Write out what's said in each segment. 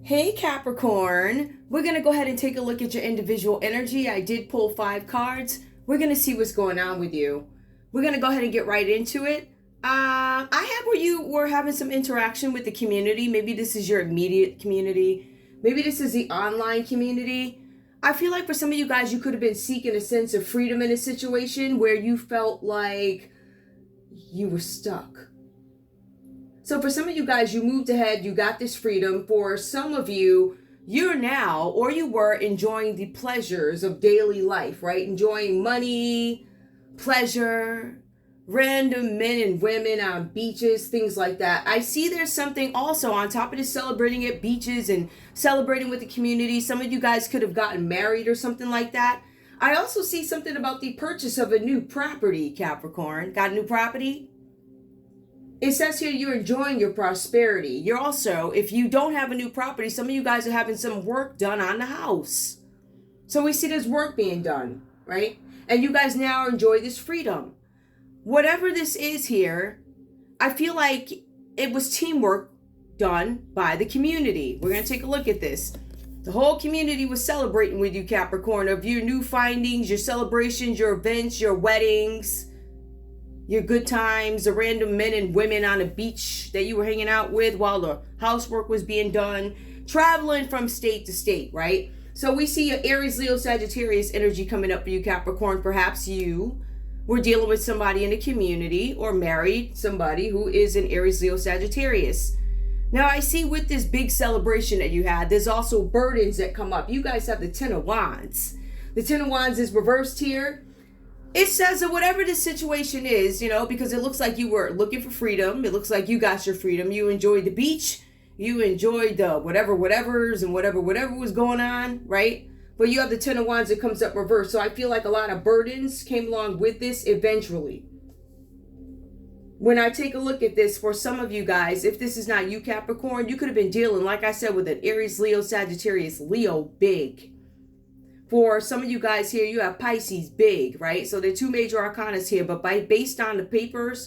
Hey Capricorn, we're going to go ahead and take a look at your individual energy. I did pull 5 cards. We're going to see what's going on with you. We're going to go ahead and get right into it. I had where you were having some interaction with the community. Maybe this is your immediate community. Maybe this is the online community. I feel like for some of you guys, you could have been seeking a sense of freedom in a situation where you felt like you were stuck. So for some of you guys, you moved ahead, you got this freedom. For some of you, you're now, or you were, enjoying the pleasures of daily life, right? Enjoying money, pleasure, random men and women on beaches, things like that. I see there's something also on top of this celebrating at beaches and celebrating with the community. Some of you guys could have gotten married or something like that. I also see something about the purchase of a new property, Capricorn. Got a new property? It says here you're enjoying your prosperity. You're also, if you don't have a new property, some of you guys are having some work done on the house. So we see there's work being done, right? And you guys now enjoy this freedom. Whatever this is here, I feel like it was teamwork done by the community. We're going to take a look at this. The whole community was celebrating with you, Capricorn, of your new findings, your celebrations, your events, your weddings, your good times, the random men and women on a beach that you were hanging out with while the housework was being done, traveling from state to state, right? So we see your Aries, Leo, Sagittarius energy coming up for you, Capricorn. Perhaps you were dealing with somebody in the community or married somebody who is an Aries, Leo, Sagittarius. Now I see with this big celebration that you had, there's also burdens that come up. You guys have the Ten of Wands. The Ten of Wands is reversed here. It says that whatever the situation is, because it looks like you were looking for freedom. It looks like you got your freedom. You enjoyed the beach. You enjoyed the whatevers and whatever was going on, right? But you have the Ten of Wands that comes up reversed. So I feel like a lot of burdens came along with this eventually. When I take a look at this, for some of you guys, if this is not you, Capricorn, you could have been dealing, like I said, with an Aries, Leo, Sagittarius, Leo, big. For some of you guys here, you have Pisces, big, right? So there are 2 major arcanas here, but based on the papers,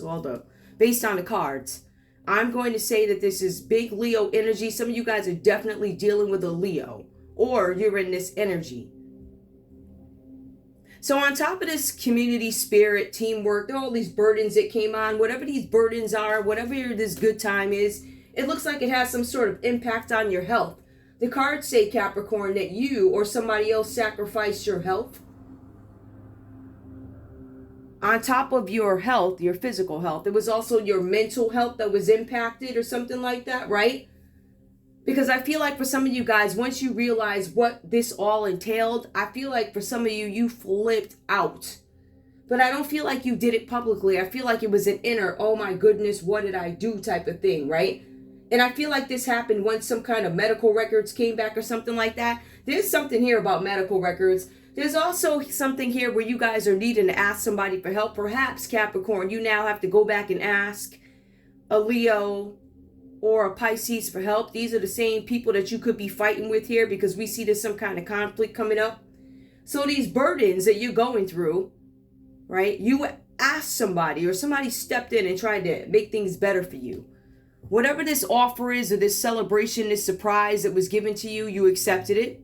based on the cards, I'm going to say that this is big Leo energy. Some of you guys are definitely dealing with a Leo, or you're in this energy. So on top of this community spirit, teamwork, there are all these burdens that came on. Whatever these burdens are, whatever this good time is, it looks like it has some sort of impact on your health. The cards say, Capricorn, that you or somebody else sacrificed your health. On top of your health, your physical health, it was also your mental health that was impacted or something like that, right? Because I feel like for some of you guys, once you realize what this all entailed, I feel like for some of you, you flipped out. But I don't feel like you did it publicly. I feel like it was an inner, oh my goodness, what did I do type of thing, right? And I feel like this happened once some kind of medical records came back or something like that. There's something here about medical records. There's also something here where you guys are needing to ask somebody for help. Perhaps, Capricorn, you now have to go back and ask a Leo or a Pisces for help. These are the same people that you could be fighting with here, because we see there's some kind of conflict coming up. So these burdens that you're going through, right? You asked somebody, or somebody stepped in and tried to make things better for you. Whatever this offer is, or this celebration, this surprise that was given to you, you accepted it.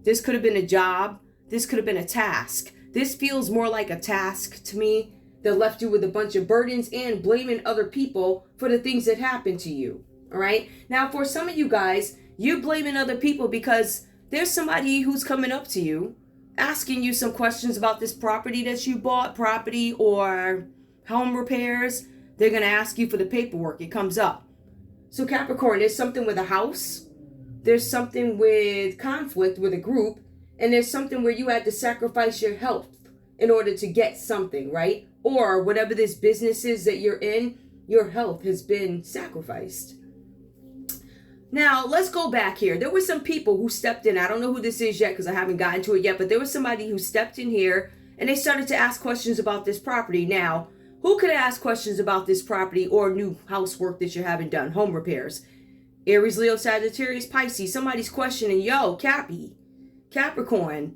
This could have been a job. This could have been a task. This feels more like a task to me that left you with a bunch of burdens and blaming other people for the things that happened to you. All right. Now, for some of you guys, you're blaming other people because there's somebody who's coming up to you, asking you some questions about this property that you bought, property or home repairs. They're going to ask you for the paperwork. It comes up. So Capricorn, there's something with a house, there's something with conflict with a group, and there's something where you had to sacrifice your health in order to get something, right? Or whatever this business is that you're in, your health has been sacrificed. Now, let's go back here. There were some people who stepped in. I don't know who this is yet because I haven't gotten to it yet, but there was somebody who stepped in here and they started to ask questions about this property. Now, who could ask questions about this property or new housework that you're having done? Home repairs. Aries, Leo, Sagittarius, Pisces. Somebody's questioning, yo, Capricorn.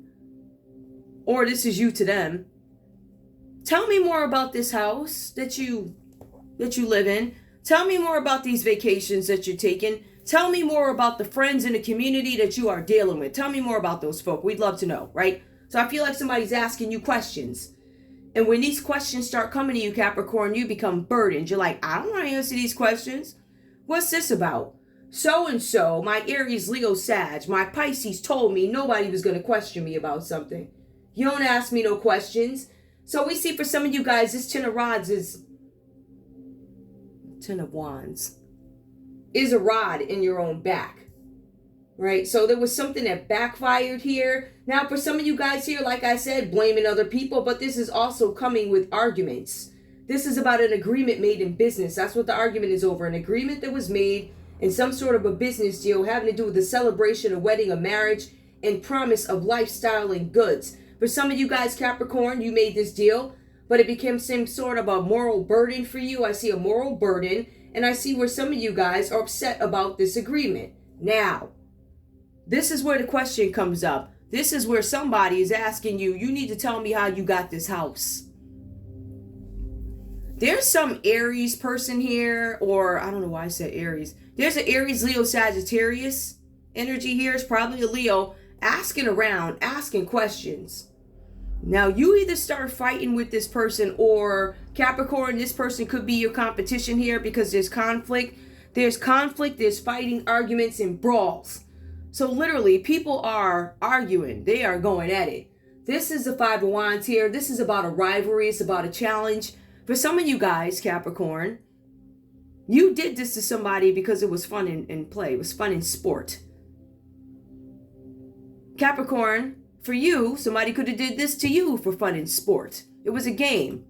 Or this is you to them. Tell me more about this house that you live in. Tell me more about these vacations that you're taking. Tell me more about the friends in the community that you are dealing with. Tell me more about those folk. We'd love to know, right? So I feel like somebody's asking you questions. And when these questions start coming to you, Capricorn, you become burdened. You're like, I don't want to answer these questions. What's this about? So-and-so, my Aries, Leo, Sag, my Pisces told me nobody was going to question me about something. You don't ask me no questions. So we see for some of you guys, this Ten of Rods is... Ten of Wands is a rod in your own back. Right? So there was something that backfired here. Now, for some of you guys here, like I said, blaming other people, but this is also coming with arguments. This is about an agreement made in business. That's what the argument is over. An agreement that was made in some sort of a business deal having to do with the celebration, a wedding, a marriage, and promise of lifestyle and goods. For some of you guys, Capricorn, you made this deal, but it became some sort of a moral burden for you. I see a moral burden, and I see where some of you guys are upset about this agreement. Now, this is where the question comes up. This is where somebody is asking you, you need to tell me how you got this house. There's some Aries person here, or I don't know why I said Aries. There's an Aries, Leo, Sagittarius energy here. It's probably a Leo asking around, asking questions. Now, you either start fighting with this person, or Capricorn, this person could be your competition here because there's conflict. There's conflict, there's fighting, arguments, and brawls. So literally, people are arguing. They are going at it. This is the Five of Wands here. This is about a rivalry. It's about a challenge. For some of you guys, Capricorn, you did this to somebody because it was fun in play. It was fun in sport. Capricorn, for you, somebody could have did this to you for fun in sport. It was a game.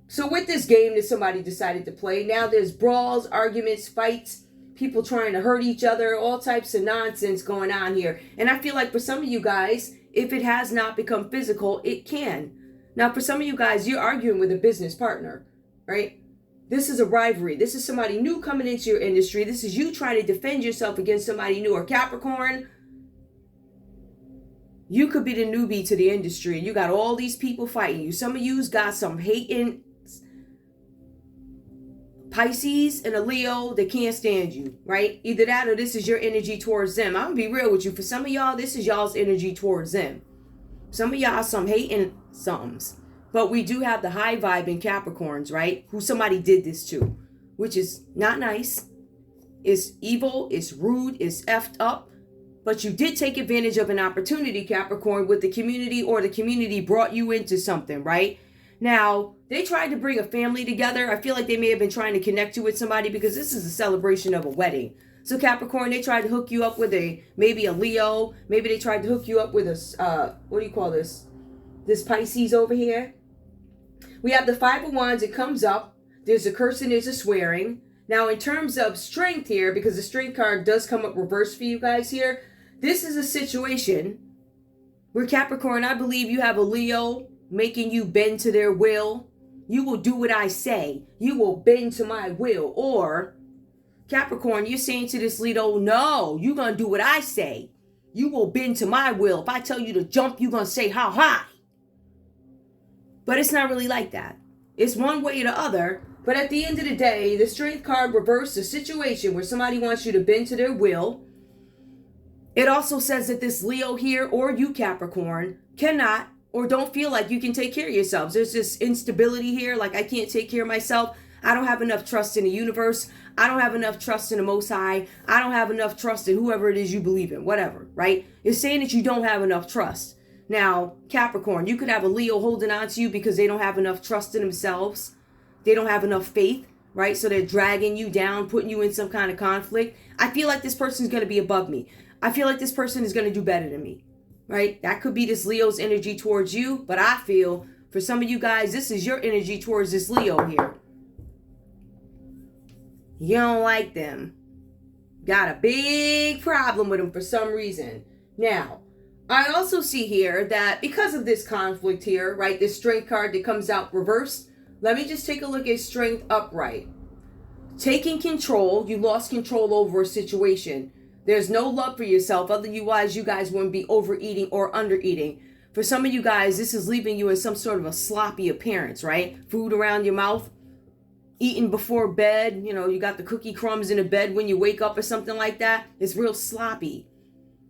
So with this game that somebody decided to play, now there's brawls, arguments, fights, people trying to hurt each other, all types of nonsense going on here. And I feel like for some of you guys, if it has not become physical, it can. Now, for some of you guys, you're arguing with a business partner, right? This is a rivalry. This is somebody new coming into your industry. This is you trying to defend yourself against somebody new. Or Capricorn, you could be the newbie to the industry. You got all these people fighting you. Some of you's got some hating Pisces and a Leo that can't stand you, right? Either that or this is your energy towards them. I'm gonna be real with you. For some of y'all, this is y'all's energy towards them. Some of y'all some hating somethings. But we do have the high vibe in Capricorns, right? Who somebody did this to, which is not nice. It's evil, it's rude, it's effed up. But you did take advantage of an opportunity, Capricorn, with the community, or the community brought you into something, right? Now, they tried to bring a family together. I feel like they may have been trying to connect you with somebody because this is a celebration of a wedding. So Capricorn, they tried to hook you up with maybe a Leo. Maybe they tried to hook you up with a, what do you call this? This Pisces over here. We have the Five of Wands. It comes up. There's a curse and there's a swearing. Now, in terms of strength here, because the strength card does come up reversed for you guys here, this is a situation where Capricorn, I believe you have a Leo making you bend to their will. You will do what I say. You will bend to my will. Or Capricorn, you're saying to this Leo, no, you're going to do what I say. You will bend to my will. If I tell you to jump, you're going to say how high. But it's not really like that. It's one way or the other. But at the end of the day, the strength card reversed a situation where somebody wants you to bend to their will. It also says that this Leo here, or you Capricorn, cannot or don't feel like you can take care of yourselves. There's this instability here, like I can't take care of myself. I don't have enough trust in the universe. I don't have enough trust in the Most High. I don't have enough trust in whoever it is you believe in, whatever, right? It's saying that you don't have enough trust. Now, Capricorn, you could have a Leo holding on to you because they don't have enough trust in themselves. They don't have enough faith, right? So they're dragging you down, putting you in some kind of conflict. I feel like this person's going to be above me. I feel like this person is going to do better than me, right? That could be this Leo's energy towards you, but I feel for some of you guys, this is your energy towards this Leo here. You don't like them. Got a big problem with them for some reason. Now, I also see here that because of this conflict here, right, this strength card that comes out reversed, let me just take a look at strength upright. Taking control, you lost control over a situation. There's no love for yourself. Otherwise, you guys wouldn't be overeating or undereating. For some of you guys, this is leaving you in some sort of a sloppy appearance, right? Food around your mouth. eating before bed. You know, you got the cookie crumbs in the bed when you wake up or something like that. It's real sloppy.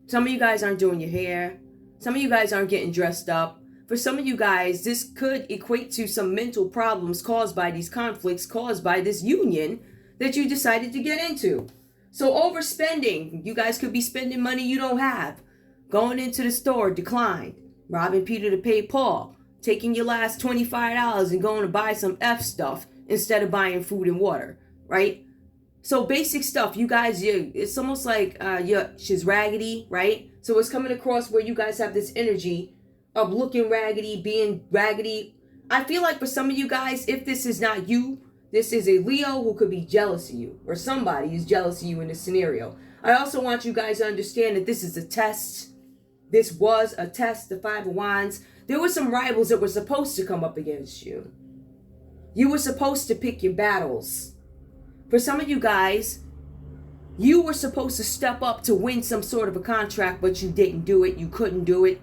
Some of you guys aren't doing your hair. Some of you guys aren't getting dressed up. For some of you guys, this could equate to some mental problems caused by these conflicts, caused by this union that you decided to get into. So overspending, you guys could be spending money you don't have. Going into the store, declined. Robbing Peter to pay Paul. Taking your last $25 and going to buy some F stuff instead of buying food and water, right? So basic stuff, you guys, it's almost like she's raggedy, right? So it's coming across where you guys have this energy of looking raggedy, being raggedy. I feel like for some of you guys, if this is not you, this is a Leo who could be jealous of you, or somebody is jealous of you in this scenario. I also want you guys to understand that this is a test. This was a test, the Five of Wands. There were some rivals that were supposed to come up against you. You were supposed to pick your battles. For some of you guys, you were supposed to step up to win some sort of a contract, but you didn't do it. You couldn't do it.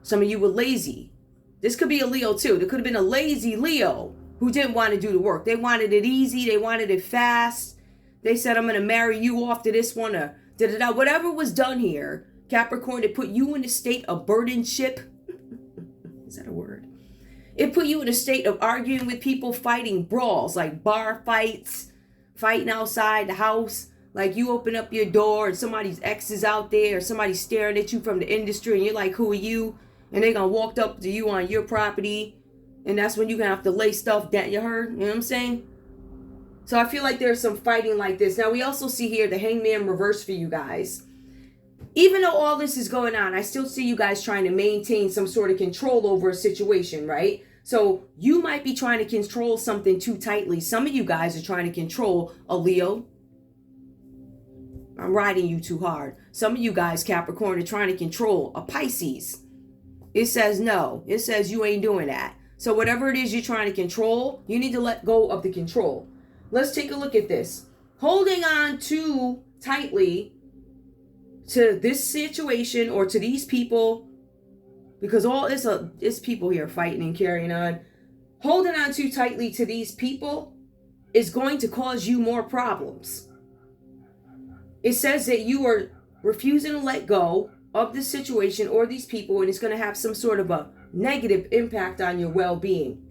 Some of you were lazy. This could be a Leo too. There could have been a lazy Leo who didn't want to do the work. They wanted it easy. They wanted it fast. They said, I'm going to marry you off to this one. Or da-da-da. Whatever was done here, Capricorn, it put you in a state of burdenship. Is that a word? It put you in a state of arguing with people, fighting brawls, like bar fights, fighting outside the house. Like you open up your door and somebody's ex is out there, or somebody's staring at you from the industry and you're like, who are you? And they're going to walk up to you on your property. And that's when you're going to have to lay stuff down. You heard? You know what I'm saying? So I feel like there's some fighting like this. Now we also see here the Hangman reverse for you guys. Even though all this is going on, I still see you guys trying to maintain some sort of control over a situation, right? So you might be trying to control something too tightly. Some of you guys are trying to control a Leo. I'm riding you too hard. Some of you guys, Capricorn, are trying to control a Pisces. It says no. It says you ain't doing that. So whatever it is you're trying to control, you need to let go of the control. Let's take a look at this. Holding on too tightly to this situation or to these people, because all it's people here fighting and carrying on. Holding on too tightly to these people is going to cause you more problems. It says that you are refusing to let go of this situation or these people, and it's going to have some sort of a negative impact on your well-being.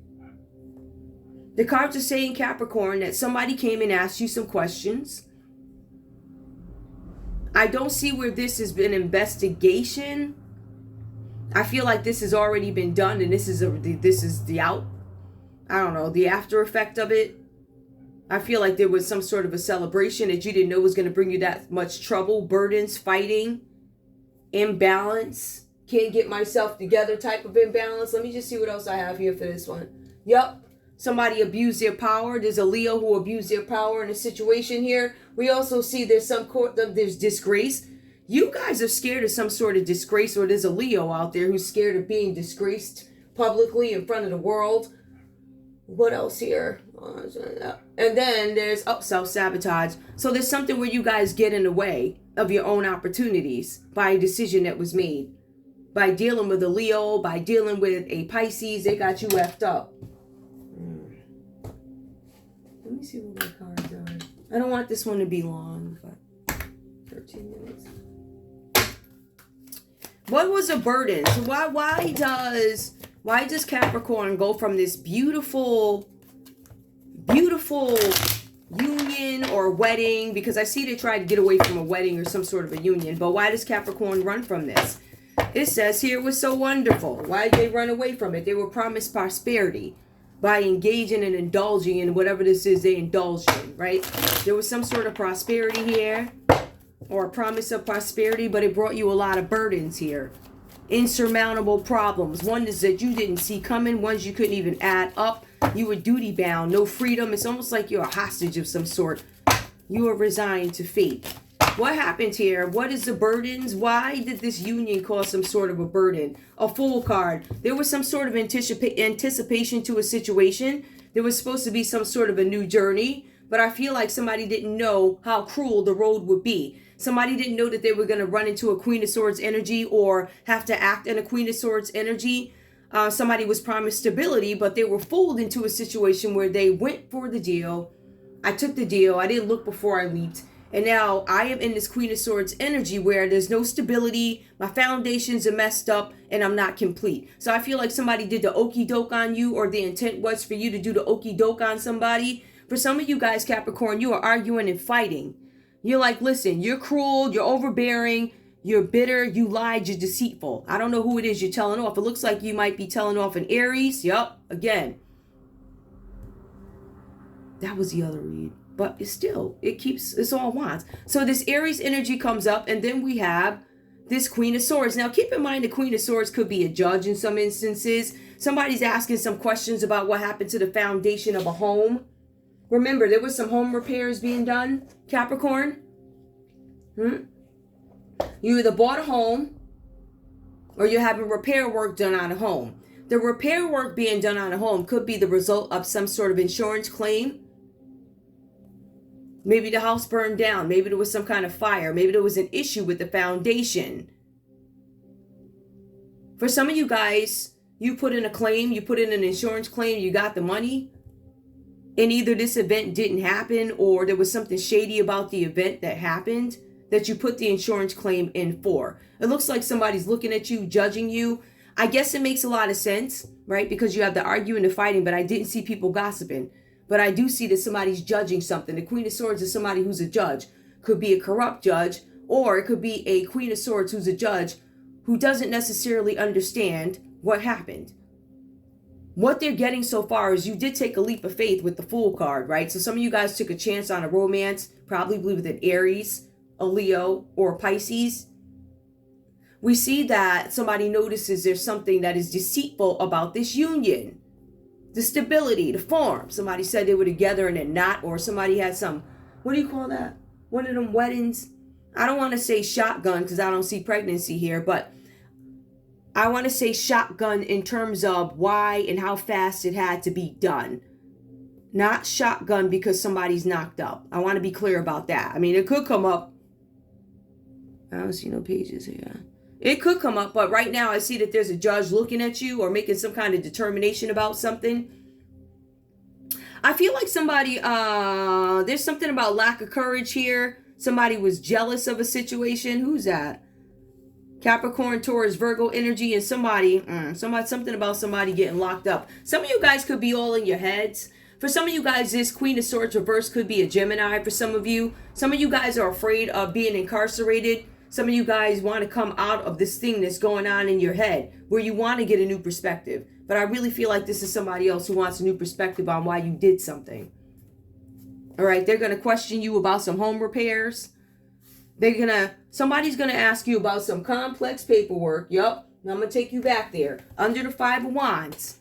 The cards are saying, Capricorn, that somebody came and asked you some questions. I don't see where this has been investigation. I feel like this has already been done, and this is the out. I don't know, the after effect of it. I feel like there was some sort of a celebration that you didn't know was going to bring you that much trouble, burdens, fighting, imbalance, can't get myself together type of imbalance. Let me just see what else I have here for this one. Yep. Somebody abused their power. There's a Leo who abused their power in a situation here. We also see there's there's disgrace. You guys are scared of some sort of disgrace, or there's a Leo out there who's scared of being disgraced publicly in front of the world. What else here? And then there's self-sabotage. So there's something where you guys get in the way of your own opportunities by a decision that was made. By dealing with a Leo, by dealing with a Pisces, they got you effed up. Let me see what my cards are. I don't want this one to be long, but 13 minutes. What was a burden? So why does Capricorn go from this beautiful union or wedding? Because I see they tried to get away from a wedding or some sort of a union, but why does Capricorn run from this? It says here it was so wonderful. Why did they run away from it? They were promised prosperity by engaging and indulging in whatever this is they indulged in, right? There was some sort of prosperity here, or a promise of prosperity, but it brought you a lot of burdens here. Insurmountable problems. One is that you didn't see coming, ones you couldn't even add up. You were duty bound, no freedom. It's almost like you're a hostage of some sort. You are resigned to fate. What happened here? What is the burdens? Why did this union cause some sort of a burden? A Fool card. There was some sort of anticipation to a situation. There was supposed to be some sort of a new journey, but I feel like somebody didn't know how cruel the road would be. Somebody didn't know that they were going to run into a Queen of Swords energy or have to act in a Queen of Swords energy. somebody was promised stability, but they were fooled into a situation where they went for the deal. I took the deal. I didn't look before I leaped. And now I am in this Queen of Swords energy where there's no stability. My foundations are messed up and I'm not complete. So I feel like somebody did the okie doke on you, or the intent was for you to do the okie doke on somebody. For some of you guys, Capricorn, you are arguing and fighting. You're like, listen, you're cruel, you're overbearing, you're bitter, you lied, you're deceitful. I don't know who it is you're telling off. It looks like you might be telling off an Aries. Yup, again. That was the other read. But it's still, it's all wands. So this Aries energy comes up, and then we have this Queen of Swords. Now, keep in mind, the Queen of Swords could be a judge in some instances. Somebody's asking some questions about what happened to the foundation of a home. Remember, there was some home repairs being done, Capricorn. You either bought a home or you're having repair work done on a home. The repair work being done on a home could be the result of some sort of insurance claim. Maybe the house burned down. Maybe there was some kind of fire. Maybe there was an issue with the foundation. For some of you guys, you put in a claim, you put in an insurance claim, you got the money, and either this event didn't happen or there was something shady about the event that happened that you put the insurance claim in for. It looks like somebody's looking at you, judging you. I guess it makes a lot of sense, right? Because you have the arguing and the fighting, but I didn't see people gossiping. But I do see that somebody's judging something. The Queen of Swords is somebody who's a judge. Could be a corrupt judge, or it could be a Queen of Swords who's a judge who doesn't necessarily understand what happened. What they're getting so far is you did take a leap of faith with the Fool card, right? So some of you guys took a chance on a romance, probably with an Aries, a Leo, or a Pisces. We see that somebody notices there's something that is deceitful about this union. The stability, the form. Somebody said they were together and they're not, or somebody had some, what do you call that? One of them weddings. I don't want to say shotgun because I don't see pregnancy here, but I want to say shotgun in terms of why and how fast it had to be done. Not shotgun because somebody's knocked up. I want to be clear about that. I mean, it could come up. I don't see no pages here. It could come up, but right now I see that there's a judge looking at you or making some kind of determination about something. I feel like somebody, there's something about lack of courage here. Somebody was jealous of a situation. Who's that? Capricorn, Taurus, Virgo energy, and something about somebody getting locked up. Some of you guys could be all in your heads. For some of you guys, this Queen of Swords reverse could be a Gemini. For some of you guys are afraid of being incarcerated. Some of you guys want to come out of this thing that's going on in your head where you want to get a new perspective. But I really feel like this is somebody else who wants a new perspective on why you did something. All right, they're going to question you about some home repairs. Somebody's going to ask you about some complex paperwork. Yup, I'm going to take you back there. Under the Five of Wands.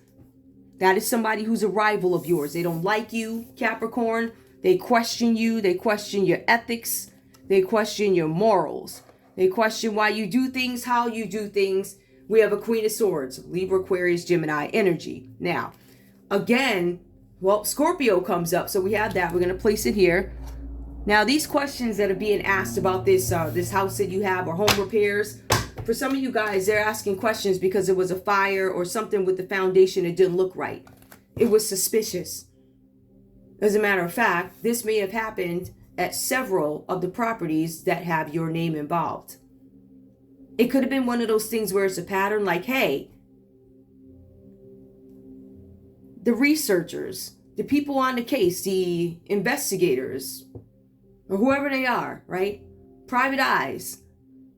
That is somebody who's a rival of yours. They don't like you, Capricorn. They question you. They question your ethics. They question your morals. They question why you do things, how you do things. We have a Queen of Swords, Libra, Aquarius, Gemini energy. Now, again, Scorpio comes up. So we have that. We're going to place it here. Now, these questions that are being asked about this house that you have or home repairs, for some of you guys, they're asking questions because there was a fire or something with the foundation that didn't look right. It was suspicious. As a matter of fact, this may have happened at several of the properties that have your name involved. It could have been one of those things where it's a pattern like, hey, the researchers, the people on the case, the investigators, or whoever they are, right? Private eyes.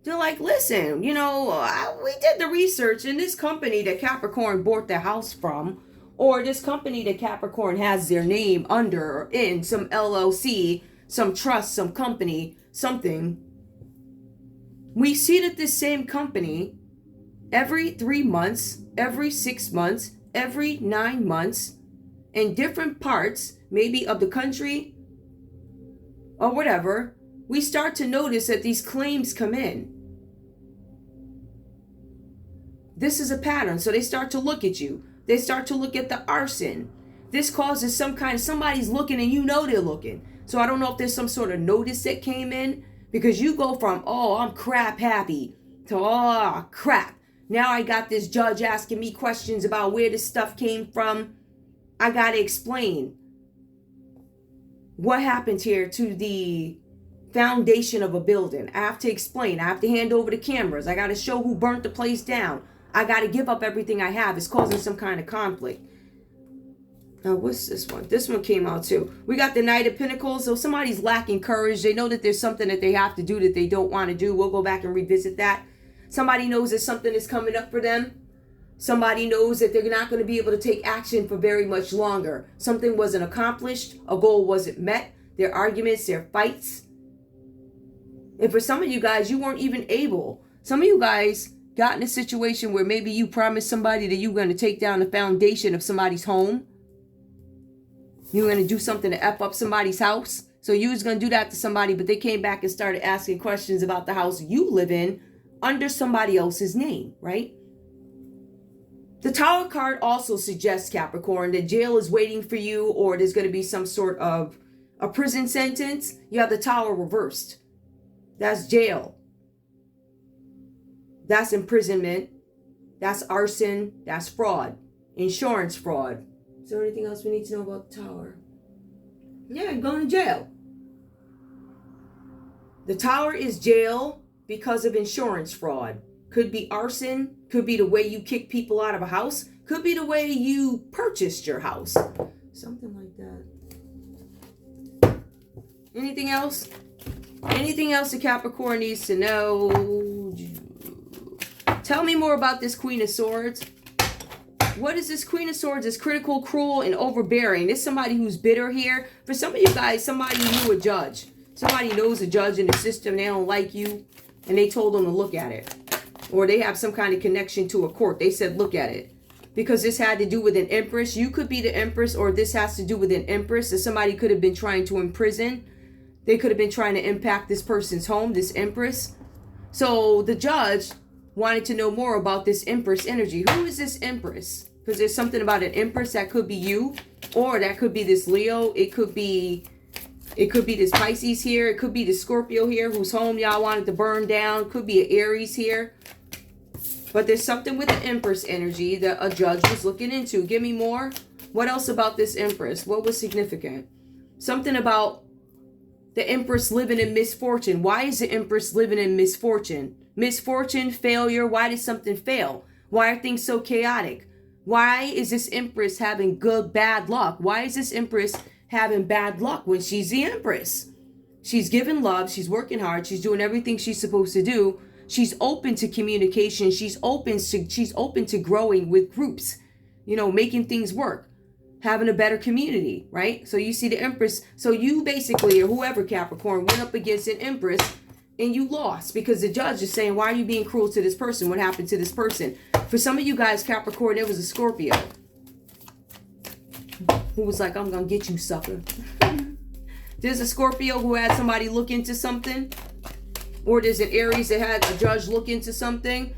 They're like, listen, we did the research, and this company that Capricorn bought the house from, or this company that Capricorn has their name under or in some LLC, some trust, some company, something. We see that this same company, every 3 months, every 6 months, every 9 months, in different parts, maybe of the country or whatever, we start to notice that these claims come in. This is a pattern. So they start to look at you. They start to look at the arson. This causes somebody's looking and they're looking. So I don't know if there's some sort of notice that came in, because you go from, oh, I'm crap happy, to, oh, crap. Now I got this judge asking me questions about where this stuff came from. I got to explain what happened here to the foundation of a building. I have to explain. I have to hand over the cameras. I got to show who burnt the place down. I got to give up everything I have. It's causing some kind of conflict. Now, what's this one? This one came out too. We got the Knight of Pentacles. So somebody's lacking courage. They know that there's something that they have to do that they don't want to do. We'll go back and revisit that. Somebody knows that something is coming up for them. Somebody knows that they're not going to be able to take action for very much longer. Something wasn't accomplished. A goal wasn't met. Their arguments, their fights. And for some of you guys, you weren't even able. Some of you guys got in a situation where maybe you promised somebody that you were going to take down the foundation of somebody's home. You were going to do something to F up somebody's house. So you was going to do that to somebody, but they came back and started asking questions about the house you live in under somebody else's name, right? The Tower card also suggests, Capricorn, that jail is waiting for you, or there's going to be some sort of a prison sentence. You have the Tower reversed. That's jail. That's imprisonment. That's arson. That's fraud. Insurance fraud. Is there anything else we need to know about the Tower? Yeah, going to jail. The Tower is jail because of insurance fraud. Could be arson. Could be the way you kick people out of a house. Could be the way you purchased your house. Something like that. Anything else? Anything else the Capricorn needs to know? Tell me more about this Queen of Swords. What is this Queen of Swords? It's critical, cruel, and overbearing. There's somebody who's bitter here. For some of you guys, somebody knew a judge. Somebody knows a judge in the system. They don't like you, and they told them to look at it. Or they have some kind of connection to a court. They said, look at it. Because this had to do with an empress. You could be the empress, or this has to do with an empress that somebody could have been trying to imprison. They could have been trying to impact this person's home, this empress. So the judge wanted to know more about this empress energy. Who is this empress? Because there's something about an empress that could be you, or that could be this Leo. It could be this Pisces here. It could be the Scorpio here whose home y'all wanted to burn down. Could be an Aries here. But there's something with the empress energy that a judge was looking into. Give me more. What else about this empress? What was significant? Something about the empress living in misfortune. Why is the empress living in misfortune? Misfortune, failure. Why did something fail? Why are things so chaotic? Why is this empress having bad luck? Why is this empress having bad luck when she's the empress? She's giving love. She's working hard. She's doing everything she's supposed to do. She's open to communication. She's open to growing with groups, you know, making things work, having a better community, right? So you see the empress. So you basically, or whoever, Capricorn, went up against an empress and you lost because the judge is saying, why are you being cruel to this person? What happened to this person? For some of you guys, Capricorn, there was a Scorpio who was like, I'm going to get you, sucker. There's a Scorpio who had somebody look into something. Or there's an Aries that had a judge look into something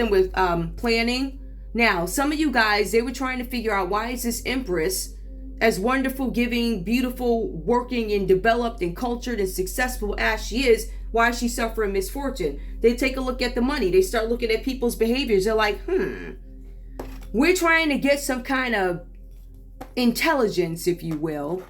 with planning. Now, some of you guys, they were trying to figure out, why is this empress, as wonderful, giving, beautiful, working, and developed, and cultured, and successful as she is, why is she suffering misfortune? They take a look at the money. They start looking at people's behaviors. They're like, we're trying to get some kind of intelligence, if you will,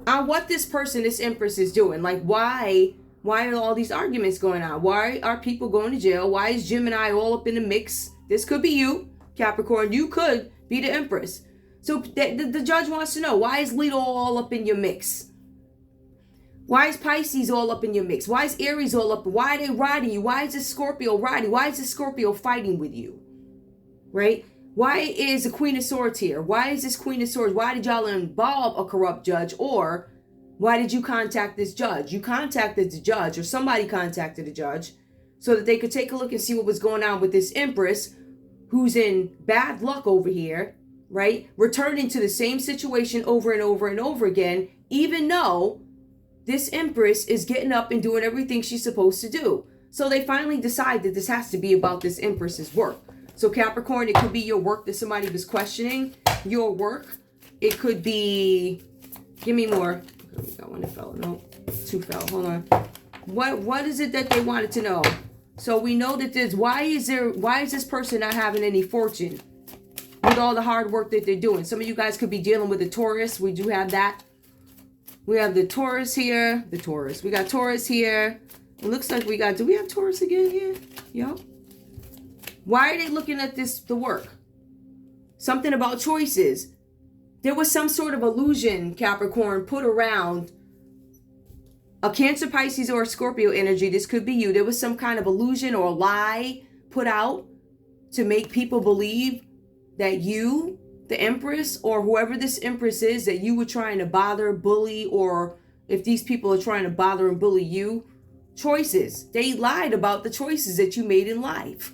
on what this person, this empress, is doing. Like, why are all these arguments going on? Why are people going to jail? Why is Gemini all up in the mix? This could be you, Capricorn. You could be the empress. So the judge wants to know, why is Leo all up in your mix? Why is Pisces all up in your mix? Why is Aries all up? Why are they riding you? Why is this Scorpio riding? Why is this Scorpio fighting with you? Right? Why is the Queen of Swords here? Why is this Queen of Swords? Why did y'all involve a corrupt judge? Or why did you contact this judge? You contacted the judge, or somebody contacted the judge, so that they could take a look and see what was going on with this empress who's in bad luck over here, right? Returning to the same situation over and over and over again, even though this empress is getting up and doing everything she's supposed to do. So they finally decide that this has to be about this empress's work. So Capricorn, it could be your work that somebody was questioning. Your work. It could be, give me more. We got one that fell. No, two fell. Hold on. What is it that they wanted to know? So we know that why is this person not having any fortune with all the hard work that they're doing? Some of you guys could be dealing with a Taurus. We do have that. We have the Taurus here. The Taurus. We got Taurus here. It looks like do we have Taurus again here? Yup. Why are they looking at the work? Something about choices. There was some sort of illusion, Capricorn, put around a Cancer, Pisces, or a Scorpio energy. This could be you. There was some kind of illusion or lie put out to make people believe that you, the Empress, or whoever this Empress is, that you were trying to bother, bully, or if these people are trying to bother and bully you. Choices. They lied about the choices that you made in life.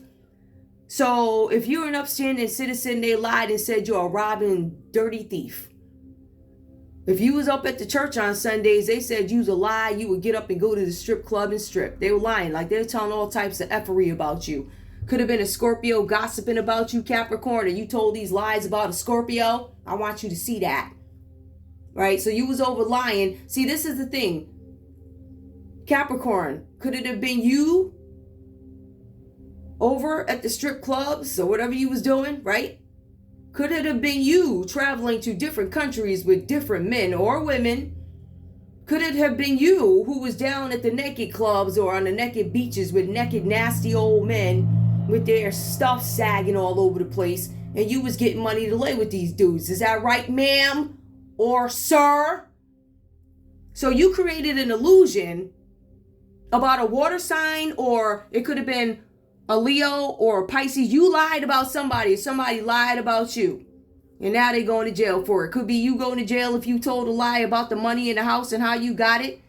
So if you're an upstanding citizen, they lied and said you're a robbing, dirty thief. If you was up at the church on Sundays, they said you was a lie. You would get up and go to the strip club and strip. They were lying. Like they were telling all types of effery about you. Could have been a Scorpio gossiping about you, Capricorn, and you told these lies about a Scorpio. I want you to see that. Right? So you was over lying. See, this is the thing. Capricorn, could it have been you over at the strip clubs or whatever you was doing, right? Could it have been you traveling to different countries with different men or women? Could it have been you who was down at the naked clubs or on the naked beaches with naked, nasty old men with their stuff sagging all over the place, and you was getting money to lay with these dudes? Is that right, ma'am or sir? So you created an illusion about a water sign, or it could have been a Leo or a Pisces. You lied about somebody. Somebody lied about you. And now they're going to jail for it. Could be you going to jail if you told a lie about the money in the house and how you got it.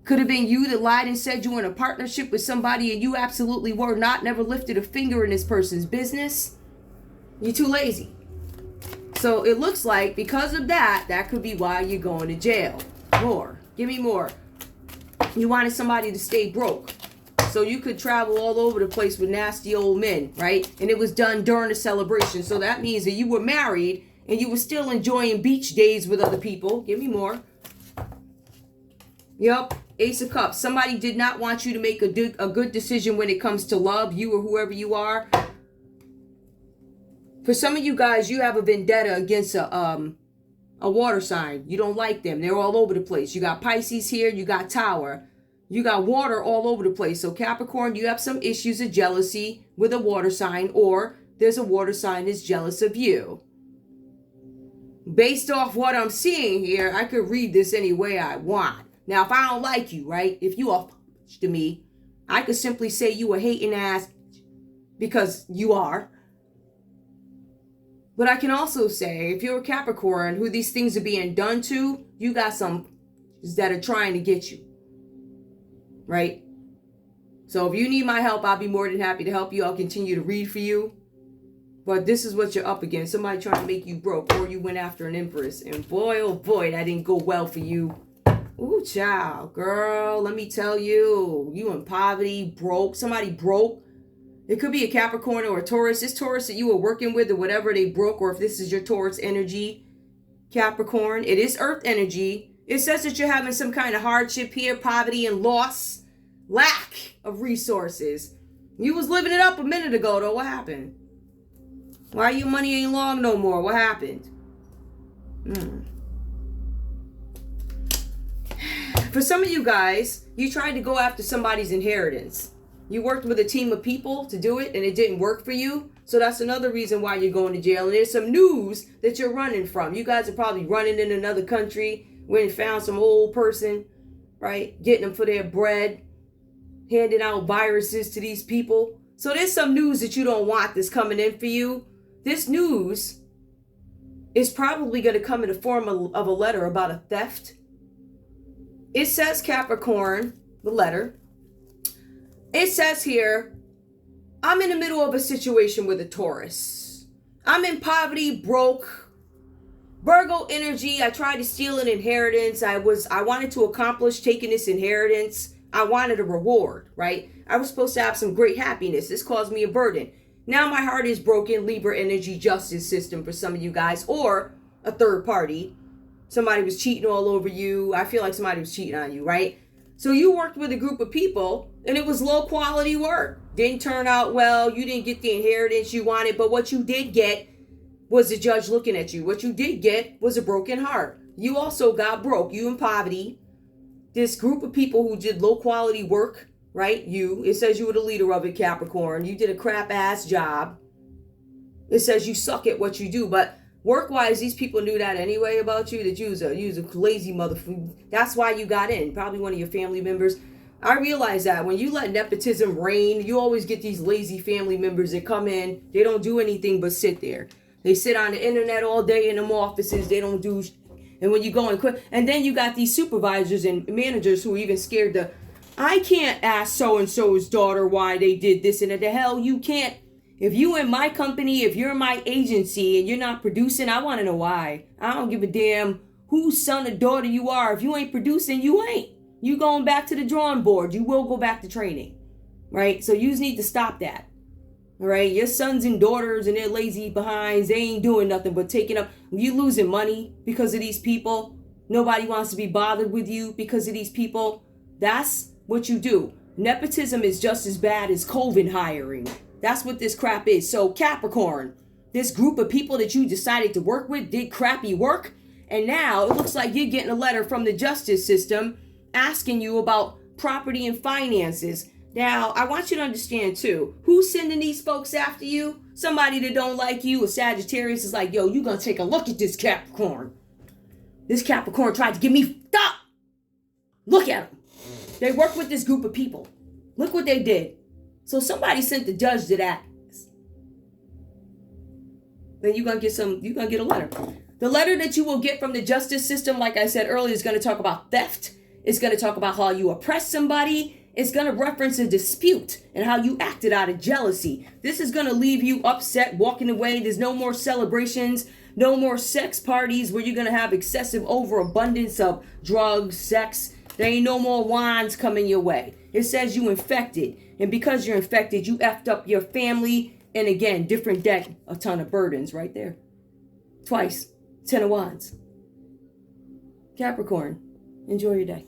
Could have been you that lied and said you were in a partnership with somebody and you absolutely were not. Never lifted a finger in this person's business. You're too lazy. So it looks like because of that, that could be why you're going to jail. More. Give me more. You wanted somebody to stay broke, so you could travel all over the place with nasty old men, right? And it was done during a celebration. So that means that you were married and you were still enjoying beach days with other people. Give me more. Yup. Ace of Cups. Somebody did not want you to make a good decision when it comes to love, you or whoever you are. For some of you guys, you have a vendetta against a water sign. You don't like them. They're all over the place. You got Pisces here. You got Tower. You got water all over the place. So Capricorn, you have some issues of jealousy with a water sign, or there's a water sign that's jealous of you. Based off what I'm seeing here, I could read this any way I want. Now, if I don't like you, right? If you are to me, I could simply say you a hating ass because you are. But I can also say, if you're a Capricorn who these things are being done to, you got some that are trying to get you. Right? So if you need my help, I'll be more than happy to help you. I'll continue to read for you. But this is what you're up against. Somebody trying to make you broke, or you went after an Empress. And boy, oh boy, that didn't go well for you. Ooh, child, girl, let me tell you. You in poverty, broke. Somebody broke. It could be a Capricorn or a Taurus. This Taurus that you were working with or whatever, they broke, or if this is your Taurus energy, Capricorn, it is Earth energy. It says that you're having some kind of hardship here, poverty and loss, lack of resources. You was living it up a minute ago, though. What happened? Why your money ain't long no more? What happened? For some of you guys, you tried to go after somebody's inheritance. You worked with a team of people to do it, and it didn't work for you. So that's another reason why you're going to jail. And there's some news that you're running from. You guys are probably running in another country, went and found some old person, right? Getting them for their bread, handing out viruses to these people. So there's some news that you don't want that's coming in for you. This news is probably going to come in the form of a letter about a theft. It says, Capricorn, the letter. It says here, I'm in the middle of a situation with a Taurus. I'm in poverty, broke. Virgo energy. I tried to steal an inheritance. I wanted to accomplish taking this inheritance. I wanted a reward, right? I was supposed to have some great happiness. This caused me a burden. Now my heart is broken. Libra energy, justice system for some of you guys, or a third party. Somebody was cheating all over you. I feel like somebody was cheating on you, right? So you worked with a group of people and it was low quality work. Didn't turn out well. You didn't get the inheritance you wanted, but what you did get was the judge looking at you. What you did get was a broken heart. You also got broke. You in poverty. This group of people who did low quality work, right? It says you were the leader of it, Capricorn. You did a crap ass job. It says you suck at what you do, but work-wise, these people knew that anyway about you, that you was a lazy motherfucker. That's why you got in. Probably one of your family members. I realize that when you let nepotism reign, you always get these lazy family members that come in. They don't do anything but sit there. They sit on the internet all day in them offices. They don't do. And when you go and quit, and then you got these supervisors and managers who are even scared to. I can't ask so and so's daughter why they did this, and the hell you can't. If you in my company, if you're in my agency and you're not producing, I want to know why. I don't give a damn whose son or daughter you are. If you ain't producing, you ain't. You going back to the drawing board. You will go back to training, right? So you just need to stop that, all right? Your sons and daughters and their lazy behinds, they ain't doing nothing but taking up. You losing money because of these people. Nobody wants to be bothered with you because of these people. That's what you do. Nepotism is just as bad as COVID hiring. That's what this crap is. So Capricorn, this group of people that you decided to work with did crappy work. And now it looks like you're getting a letter from the justice system asking you about property and finances. Now, I want you to understand too, who's sending these folks after you? Somebody that don't like you. A Sagittarius is like, yo, you gonna take a look at this Capricorn. This Capricorn tried to give me, stop! Look at them. They work with this group of people. Look what they did. So somebody sent the judge to that. Then you're going to get a letter. The letter that you will get from the justice system, like I said earlier, is going to talk about theft. It's going to talk about how you oppressed somebody. It's going to reference a dispute and how you acted out of jealousy. This is going to leave you upset, walking away. There's no more celebrations, no more sex parties where you're going to have excessive overabundance of drugs, sex. There ain't no more wines coming your way. It says you infected. And because you're infected, you effed up your family. And again, different deck, a ton of burdens right there. Twice. 10 of Wands. Capricorn, enjoy your day.